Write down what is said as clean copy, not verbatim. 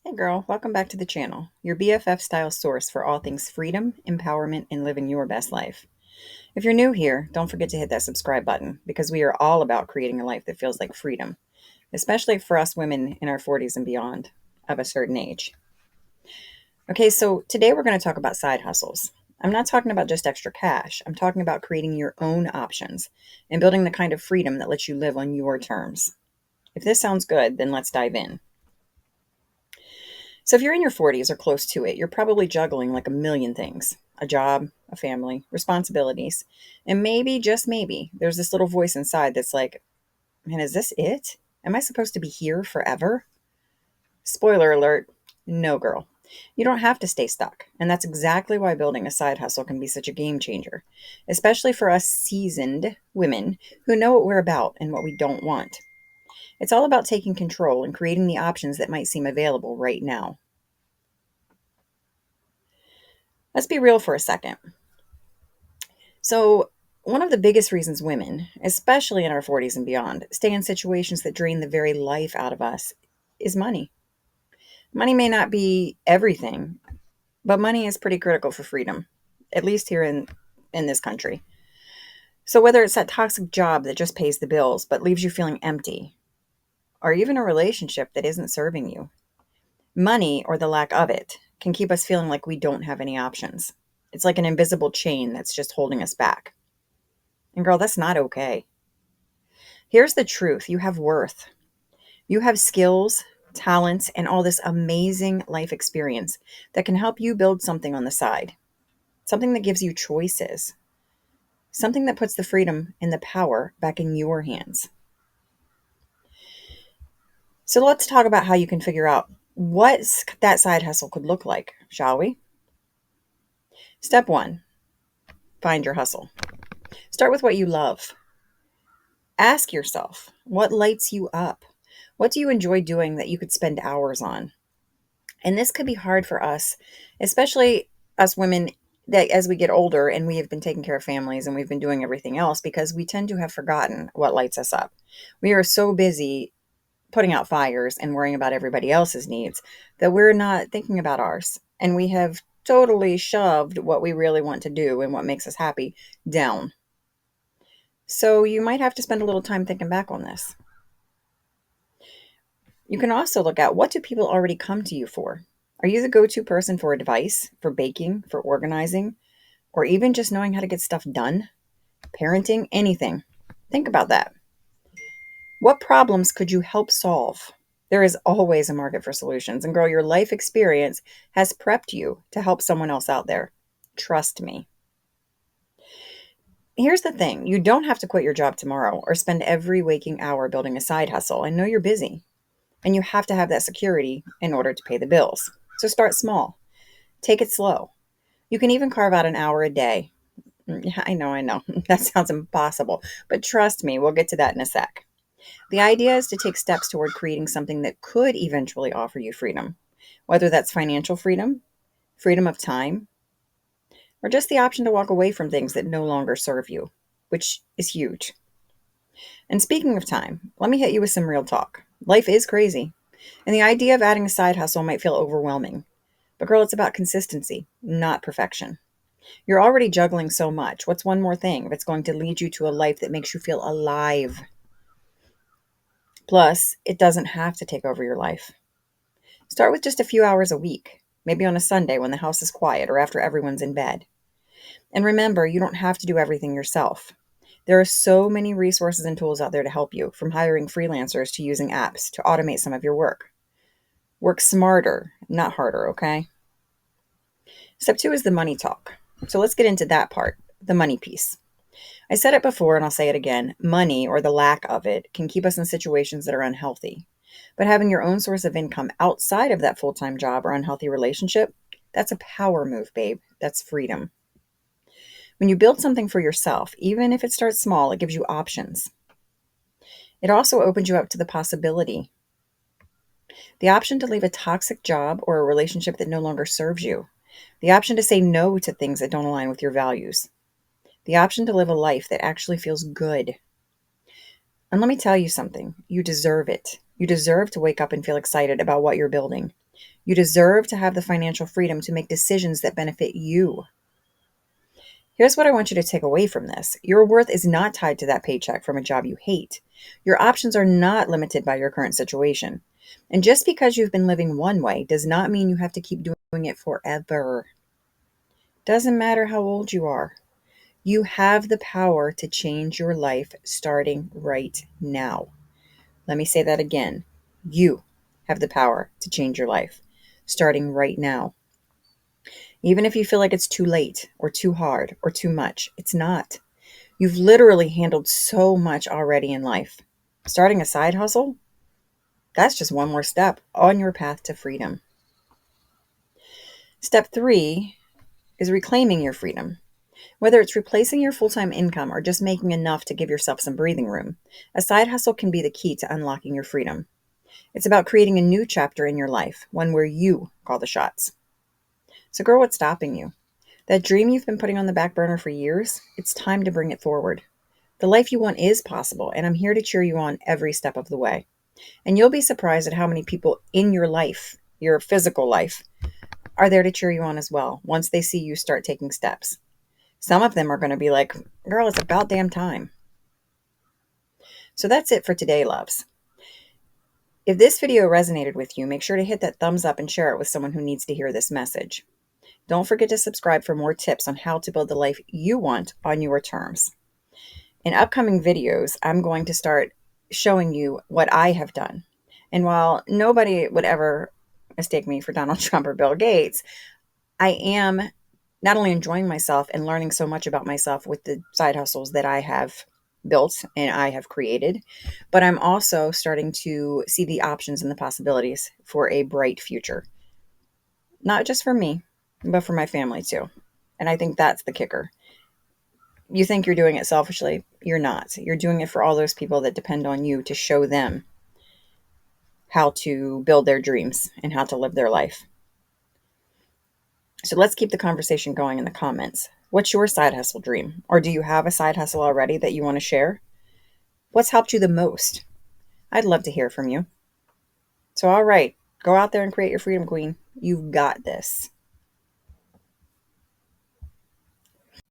Hey girl, welcome back to the channel, your BFF style source for all things freedom, empowerment, and living your best life. If you're new here, don't forget to hit that subscribe button because we are all about creating a life that feels like freedom, especially for us women in our 40s and beyond of a certain age. Okay, so today we're going to talk about side hustles. I'm not talking about just extra cash. I'm talking about creating your own options and building the kind of freedom that lets you live on your terms. If this sounds good, then let's dive in. So, if you're in your 40s or close to it, you're probably juggling like a million things: a job, a family, responsibilities. And maybe, just maybe, there's this little voice inside that's like, man, is this it? Am I supposed to be here forever? Spoiler alert, no, girl. You don't have to stay stuck. And that's exactly why building a side hustle can be such a game changer, especially for us seasoned women who know what we're about and what we don't want. It's all about taking control and creating the options that might seem available right now. Let's be real for a second. So, one of the biggest reasons women, especially in our 40s and beyond, stay in situations that drain the very life out of us is money. Money may not be everything, but money is pretty critical for freedom, at least here in this country. So, whether it's that toxic job that just pays the bills but leaves you feeling empty, or even a relationship that isn't serving you, money, or the lack of it, can keep us feeling like we don't have any options. It's like an invisible chain that's just holding us back. And girl, that's not okay. Here's the truth: you have worth. You have skills, talents, and all this amazing life experience that can help you build something on the side, something that gives you choices, something that puts the freedom and the power back in your hands. So let's talk about how you can figure out what that side hustle could look like, shall we? Step one, find your hustle. Start with what you love. Ask yourself, what lights you up? What do you enjoy doing that you could spend hours on? And this could be hard for us, especially us women that as we get older and we have been taking care of families and we've been doing everything else because we tend to have forgotten what lights us up. We are so busy putting out fires and worrying about everybody else's needs that we're not thinking about ours. And we have totally shoved what we really want to do and what makes us happy down. So you might have to spend a little time thinking back on this. You can also look at, what do people already come to you for? Are you the go-to person for advice, for baking, for organizing, or even just knowing how to get stuff done? Parenting, anything. Think about that. What problems could you help solve? There is always a market for solutions, and girl, your life experience has prepped you to help someone else out there. Trust me. Here's the thing: you don't have to quit your job tomorrow or spend every waking hour building a side hustle. I know you're busy. And you have to have that security in order to pay the bills. So start small. Take it slow. You can even carve out an hour a day. Yeah, I know. That sounds impossible. But trust me, we'll get to that in a sec. The idea is to take steps toward creating something that could eventually offer you freedom, whether that's financial freedom, freedom of time, or just the option to walk away from things that no longer serve you, which is huge. And speaking of time, let me hit you with some real talk. Life is crazy. And the idea of adding a side hustle might feel overwhelming. But girl, it's about consistency, not perfection. You're already juggling so much. What's one more thing if it's going to lead you to a life that makes you feel alive? Plus, it doesn't have to take over your life. Start with just a few hours a week, maybe on a Sunday when the house is quiet or after everyone's in bed. And remember, you don't have to do everything yourself. There are so many resources and tools out there to help you, from hiring freelancers to using apps to automate some of your work. Work smarter, not harder, okay? Step two is the money talk. So let's get into that part, the money piece. I said it before and I'll say it again: money, or the lack of it, can keep us in situations that are unhealthy. But having your own source of income outside of that full-time job or unhealthy relationship, that's a power move, babe. That's freedom. When you build something for yourself, even if it starts small, it gives you options. It also opens you up to the possibility, the option to leave a toxic job or a relationship that no longer serves you, the option to say no to things that don't align with your values, the option to live a life that actually feels good. And let me tell you something: you deserve it. You deserve to wake up and feel excited about what you're building. You deserve to have the financial freedom to make decisions that benefit you. Here's what I want you to take away from this. Your worth is not tied to that paycheck from a job you hate. Your options are not limited by your current situation. And just because you've been living one way does not mean you have to keep doing it forever. Doesn't matter how old you are. You have the power to change your life starting right now. Let me say that again. You have the power to change your life starting right now. Even if you feel like it's too late or too hard or too much, it's not. You've literally handled so much already in life. Starting a side hustle, that's just one more step on your path to freedom. Step 3 is reclaiming your freedom. Whether it's replacing your full-time income or just making enough to give yourself some breathing room, a side hustle can be the key to unlocking your freedom. It's about creating a new chapter in your life, one where you call the shots. So girl, what's stopping you? That dream you've been putting on the back burner for years, it's time to bring it forward. The life you want is possible, and I'm here to cheer you on every step of the way. And you'll be surprised at how many people in your life, your physical life, are there to cheer you on as well once they see you start taking steps. Some of them are going to be like, girl, it's about damn time. So that's it for today, loves. If this video resonated with you, make sure to hit that thumbs up and share it with someone who needs to hear this message. Don't forget to subscribe for more tips on how to build the life you want on your terms. In upcoming videos, I'm going to start showing you what I have done. And while nobody would ever mistake me for Donald Trump or Bill Gates, I am not only enjoying myself and learning so much about myself with the side hustles that I have built and I have created, but I'm also starting to see the options and the possibilities for a bright future. Not just for me, but for my family too. And I think that's the kicker. You think you're doing it selfishly. You're not. You're doing it for all those people that depend on you to show them how to build their dreams and how to live their life. So let's keep the conversation going in the comments. What's your side hustle dream? Or do you have a side hustle already that you want to share? What's helped you the most? I'd love to hear from you. So, all right, go out there and create your freedom, queen. You've got this.